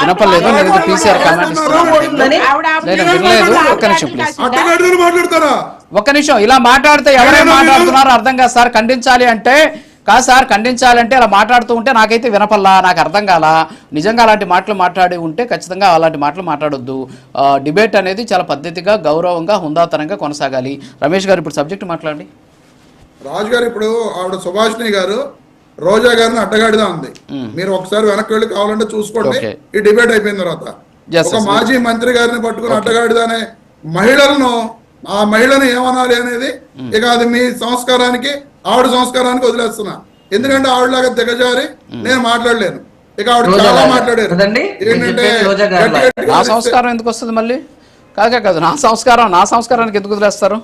వినపలేదు. నేను PCR comment ఒక్క నిమిషం ఇలా మాట్లాడితే ఎవరైనా మాట్లాడుతున్నారో అర్థం కాదు సార్. ఖండించాలి అంటే కాదు సార్, ఖండించాలంటే అలా మాట్లాడుతూ ఉంటే నాకైతే వినపల్లా, నాకు అర్థం కాల. నిజంగా అలాంటి మాటలు మాట్లాడి ఉంటే ఖచ్చితంగా అలాంటి మాటలు మాట్లాడొద్దు. డిబేట్ అనేది చాలా పద్ధతిగా, గౌరవంగా, హుందాతనంగా కొనసాగాలి. రమేష్ గారు ఇప్పుడు సబ్జెక్ట్ మాట్లాడండి. రాజు గారు, ఇప్పుడు ఆవిడ సుభాషిణి గారు రోజా గారిని అడ్డగాడిదా ఉంది. మీరు ఒకసారి వెనక్కి వెళ్ళి కావాలంటే చూసుకోండి. ఈ డిబేట్ అయిపోయిన తర్వాత ఒక మాజీ మంత్రి గారిని పట్టుకుని అడ్డగాడిదానే మహిళలను, ఆ మహిళను ఏమనాలి అనేది ఇక అది మీ సంస్కారానికి, ఆవిడ సంస్కారానికి వదిలేస్తున్నా. ఎందుకంటే ఆవిడలాగా దిగజారి నేను మాట్లాడలేను. ఇక ఆవిడ చాలా మాట్లాడారు. ఏంటంటే నా సంస్కారం ఎందుకు వస్తుంది మళ్ళీ? కాదు నా సంస్కారానికి ఎందుకు వదిలేస్తారు?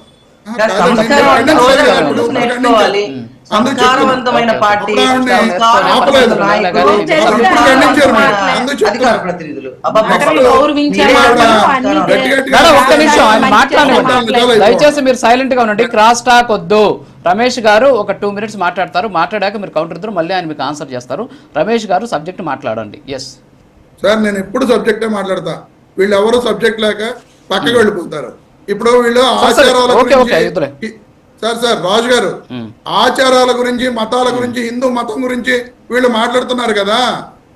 సంస్కారవంతమైన పార్టీ ప్రతినిధులు ఒక్క నిమిషం ఆయన మాట్లాడండి. దయచేసి మీరు సైలెంట్ గా ఉండండి. క్రాస్ టాక్ వద్దు. రమేష్ గారు ఒక 2 minutes మాట్లాడతారు. మాట్లాడాక మీరు కౌంటర్ ఇద్దరు, మళ్ళీ ఆయన మీకు ఆన్సర్ చేస్తారు. రమేష్ గారు సబ్జెక్ట్ మాట్లాడండి. ఎస్ సార్, నేను ఎప్పుడు సబ్జెక్టే మాట్లాడతా. వీళ్ళు ఎవరు సబ్జెక్ట్ లేక పక్కకి వెళ్ళిపోతారు. ఇప్పుడు వీళ్ళు ఆచారాల గురించి సార్ రాజు గారు, ఆచారాల గురించి, మతాల గురించి, హిందూ మతం గురించి వీళ్ళు మాట్లాడుతున్నారు కదా.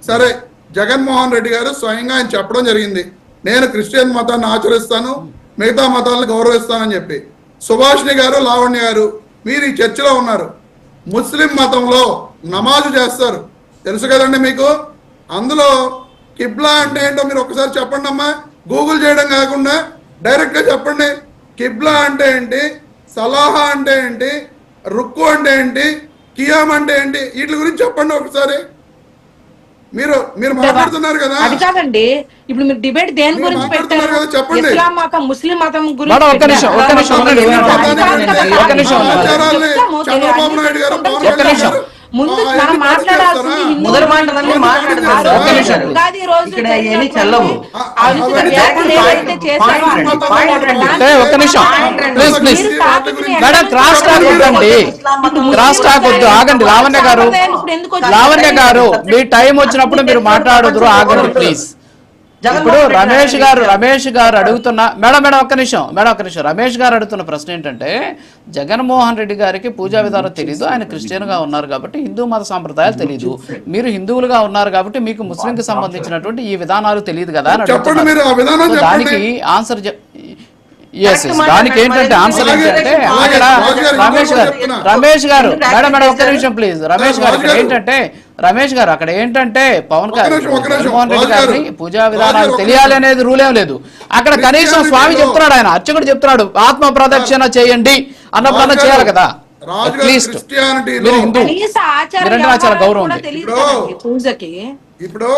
సరే, జగన్మోహన్ రెడ్డి గారు స్వయంగా ఆయన చెప్పడం జరిగింది, నేను క్రిస్టియన్ మతాన్ని ఆచరిస్తాను, మిగతా మతాలను గౌరవిస్తానని చెప్పి. సుభాషిణి గారు, లావణ్య గారు, మీరు ఈ చర్చలో ఉన్నారు. ముస్లిం మతంలో నమాజు చేస్తారు, తెలుసు కదండి మీకు. అందులో కిబ్లా అంటే ఏంటో మీరు ఒకసారి చెప్పండి అమ్మా. గూగుల్ చేయడం కాకుండా డైరెక్ట్ గా చెప్పండి. కిబ్లా అంటే ఏంటి, సలాహా అంటే ఏంటి, రుక్కు అంటే ఏంటి, కియామ్ అంటే ఏంటి, వీటి గురించి చెప్పండి ఒకసారి. మీరు మాట్లాడుతున్నారు కదా. అది కాదండి, ఇప్పుడు మీరు డిబేట్ దేని గురించి పెట్టారు? చెప్పండి. ఇస్లాం మతం, ముస్లిం మతం గురించి. చంద్రబాబు నాయుడు గారు, పవన్ కళ్యాణ్ గారు ముందు మనం మాట్లాడాల్సింది ఆగండి. లావణ్య గారు మీ టైం వచ్చినప్పుడు మీరు మాట్లాడుదురు, ఆగండి ప్లీజ్. ఇప్పుడు రమేష్ గారు అడుగుతున్న మేడం ఒక్క నిమిషం రమేష్ గారు అడుగుతున్న ప్రశ్న ఏంటంటే, జగన్మోహన్ రెడ్డి గారికి పూజా విధానం తెలీదు, ఆయన క్రిస్టియన్ గా ఉన్నారు కాబట్టి హిందూ మత సాంప్రదాయాలు తెలీదు, మీరు హిందువులుగా ఉన్నారు కాబట్టి మీకు ముస్లిం కి సంబంధించినటువంటి ఈ విధానాలు తెలియదు కదా అని అడుగుతున్నారు. దానికి ఆన్సర్ దానికి ఏంటంటే ఆన్సర్ ఏంటంటే, అక్కడ రమేష్ గారు మేడం ఒక్క నిమిషం ప్లీజ్. రమేష్ గారు అక్కడ ఏంటంటే జగన్మోహన్ రెడ్డి గారిని పూజా విధానాలు తెలియాలి అనేది రూల్ ఏం లేదు. అక్కడ కనీసం స్వామి చెప్తున్నాడు, ఆయన అర్చకుడు చెప్తున్నాడు ఆత్మ ప్రదక్షిణ చేయండి అన్నప్పుడు చేయాలి కదా. అట్లీస్ట్ మీరు హిందూ, మీరంటే చాలా గౌరవం ఉంది. ఇప్పుడు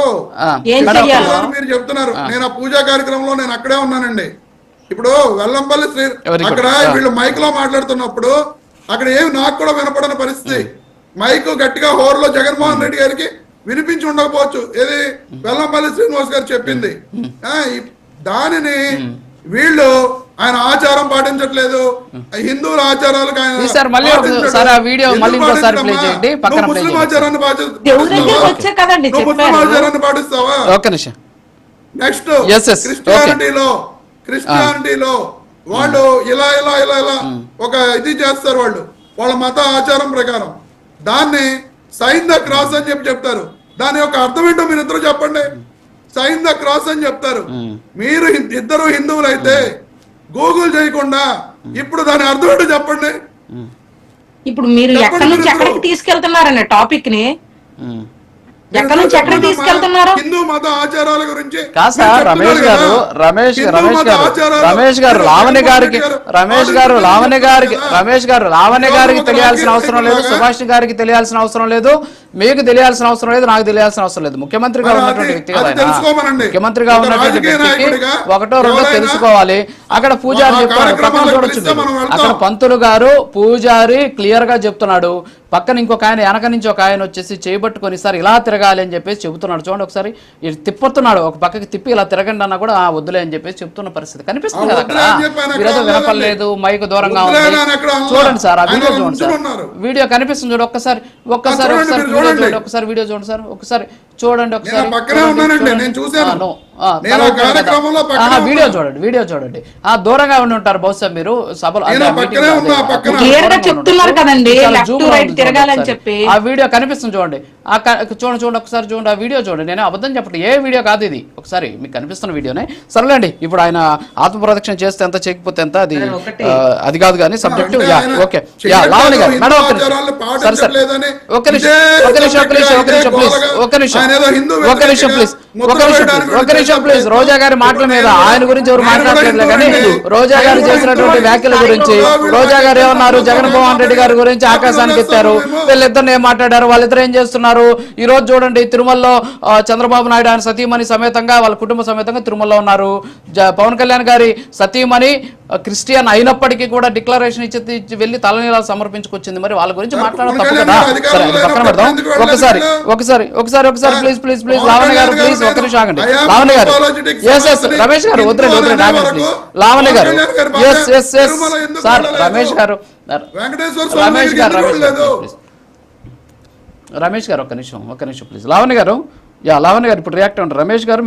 మీరు చెప్తున్నారు, నేను ఆ పూజా కార్యక్రమంలో నేను అక్కడే ఉన్నానండి. ఇప్పుడు వెల్లంపల్లి శ్రీ అక్కడ వీళ్ళు మైక్ లో మాట్లాడుతున్నప్పుడు అక్కడ ఏమి నాకు కూడా వినపడని పరిస్థితి. మైక్ గట్టిగా హోర్లో జగన్మోహన్ రెడ్డి గారికి వినిపించి ఉండకపోవచ్చు, ఏది వెల్లంపల్లి శ్రీనివాస్ గారు చెప్పింది. దానిని వీళ్ళు ఆయన ఆచారం పాటించట్లేదు, హిందువుల ఆచారాలకు ముస్లిం ఆచారాన్ని పాటిస్తావా? నెక్స్ట్ క్రిస్టియానిటీలో వాళ్ళు ఇలా ఇలా ఇలా ఇలా ఒక ఇది చేస్తారు. వాళ్ళ మత ఆచారం ప్రకారం దాన్ని సైన్ ద క్రాస్ అని చెప్తారు. దాని యొక్క అర్థం ఏంటో మీరు ఇద్దరు చెప్పండి. సైన్ ద క్రాస్ అని చెప్తారు. మీరు ఇద్దరు హిందువులు అయితే గూగుల్ చేయకుండా ఇప్పుడు దాని అర్థం ఏంటో చెప్పండి. ఇప్పుడు మీరు ఎక్కడి నుంచి ఎక్కడికి తీసుకెళ్తున్నారన్న టాపిక్ ని, ఎక్కడి నుంచి ఎక్కడ తీసుకెళ్తున్నారు? హిందూ మత ఆచారాల గురించి రమేష్ గారు లావణ్య గారికి తెలియాల్సిన అవసరం లేదు, సుభాష్ గారికి తెలియాల్సిన అవసరం లేదు, మీకు తెలియాల్సిన అవసరం లేదు, నాకు తెలియాల్సిన అవసరం లేదు. ముఖ్యమంత్రిగా ఉన్నటువంటి వ్యక్తి కదా, ముఖ్యమంత్రిగా ఉన్నటువంటి వ్యక్తికి ఒకటో రెండో తెలుసుకోవాలి. అక్కడ పూజారి చెప్తాడు, పక్కన చూడొచ్చు, అక్కడ పంతులు గారు పూజారి క్లియర్ గా చెప్తున్నాడు. పక్కన ఇంకొక ఆయన, వెనక నుంచి ఒక ఆయన వచ్చేసి చేయబట్టుకొని సార్ ఇలా తిరగాలి అని చెప్పేసి చెబుతున్నాడు. చూడండి ఒకసారి తిప్పుతున్నాడు, ఒక పక్కకి తిప్పి ఇలా తిరగండి అన్న కూడా వద్దులే అని చెప్పేసి చెప్తున్న పరిస్థితి కనిపిస్తుంది కదా. అక్కడ మీరేదో వినపడలేదు, మైక్ దూరంగా ఉంది. చూడండి సార్ ఆ వీడియో చూడండి సార్, వీడియో కనిపిస్తుంది చూడండి. ఒక్కసారి వీడియో చూడండి సార్, ఒకసారి చూడండి ఒకసారి. నేను పక్కనే ఉన్నానండి, నేను చూశాను. నేను ఆ కార్యక్రమంలో పక్కనే వీడియో చూడండి, వీడియో చూడండి. దూరంగా ఉండి ఉంటారు బహుశా మీరు సభలో. నేను పక్కనే ఉన్నా, పక్కన. క్లియర్ గా చెప్తున్నారు కదండి చాలా లెఫ్ట్ zoom టు లో రైట్ ఉంది తిరగాలని చూడండి చెప్పి. ఆ వీడియో కనిపిస్తుంది చూడండి. చూడండి ఒకసారి చూడండి ఆ వీడియో చూడండి. నేను అబద్ధం చెప్పండి, ఏ వీడియో కాదు ఇది. ఒకసారి మీకు కనిపిస్తున్న వీడియోనే. సరేలేండి, ఇప్పుడు ఆయన ఆత్మ ప్రదక్షిణ చేస్తే ఎంత, చేయకపోతే ఎంత, అది అది కాదు కానీ సబ్జెక్టు. ఓకే లావణ్య గారు, మేడం ఒక్క నిమిషం. సరే సరే ఒక్క నిమిషం ప్లీజ్. రోజా గారి మాటల మీద ఆయన గురించి ఎవరు మాట్లాడలేదు కానీ రోజా గారు చేసినటువంటి వ్యాఖ్యల గురించి, రోజా గారు ఏమన్నారు, జగన్మోహన్ రెడ్డి గారి గురించి ఆకాశానికి ఎత్తారు. వీళ్ళిద్దరు ఏం మాట్లాడారు, వాళ్ళిద్దరు ఏం చేస్తున్నారు. ఈ రోజు చూడండి తిరుమలలో చంద్రబాబు నాయుడు ఆయన సతీమణి సమేతంగా వాళ్ళ కుటుంబ సమేతంగా తిరుమలలో ఉన్నారు. పవన్ కళ్యాణ్ గారి సతీమణి క్రిస్టియన్ అయినప్పటికీ కూడా డిక్లరేషన్ ఇచ్చి వెళ్ళి తలనీలాలు సమర్పించుకొచ్చింది. మరి వాళ్ళ గురించి మాట్లాడడం తప్పు కదా. సరే అది పక్కన పెడదాం. ఒకసారి ప్లీజ్ లావణ్య గారు, ప్లీజ్ ఒక్క నిమిషం ఆగండి. లావణ్య గారు, ఎస్ రమేష్ గారు, వద్దండి ఆగండి ప్లీజ్. లావణ్య గారు, ఎస్ సార్ రమేష్ గారు ఒక్క నిమిషం ప్లీజ్. లావణ్య గారు, లావణ్య గారు ఇప్పుడు రియాక్ట్ అవ్వండి. రమేష్ గారు